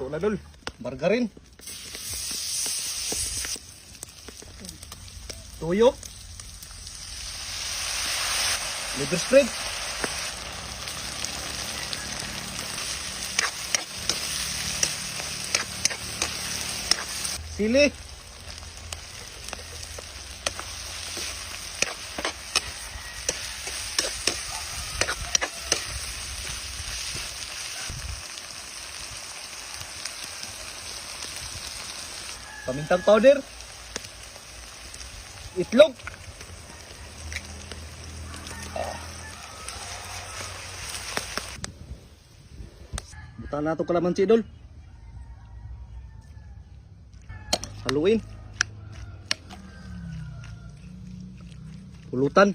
Luto na dol. Margarin. Tuyo. Liver spread. Sili. Pamintang powder. Itlog. Buta na ito kalamansi idol. Haluin. Pulutan.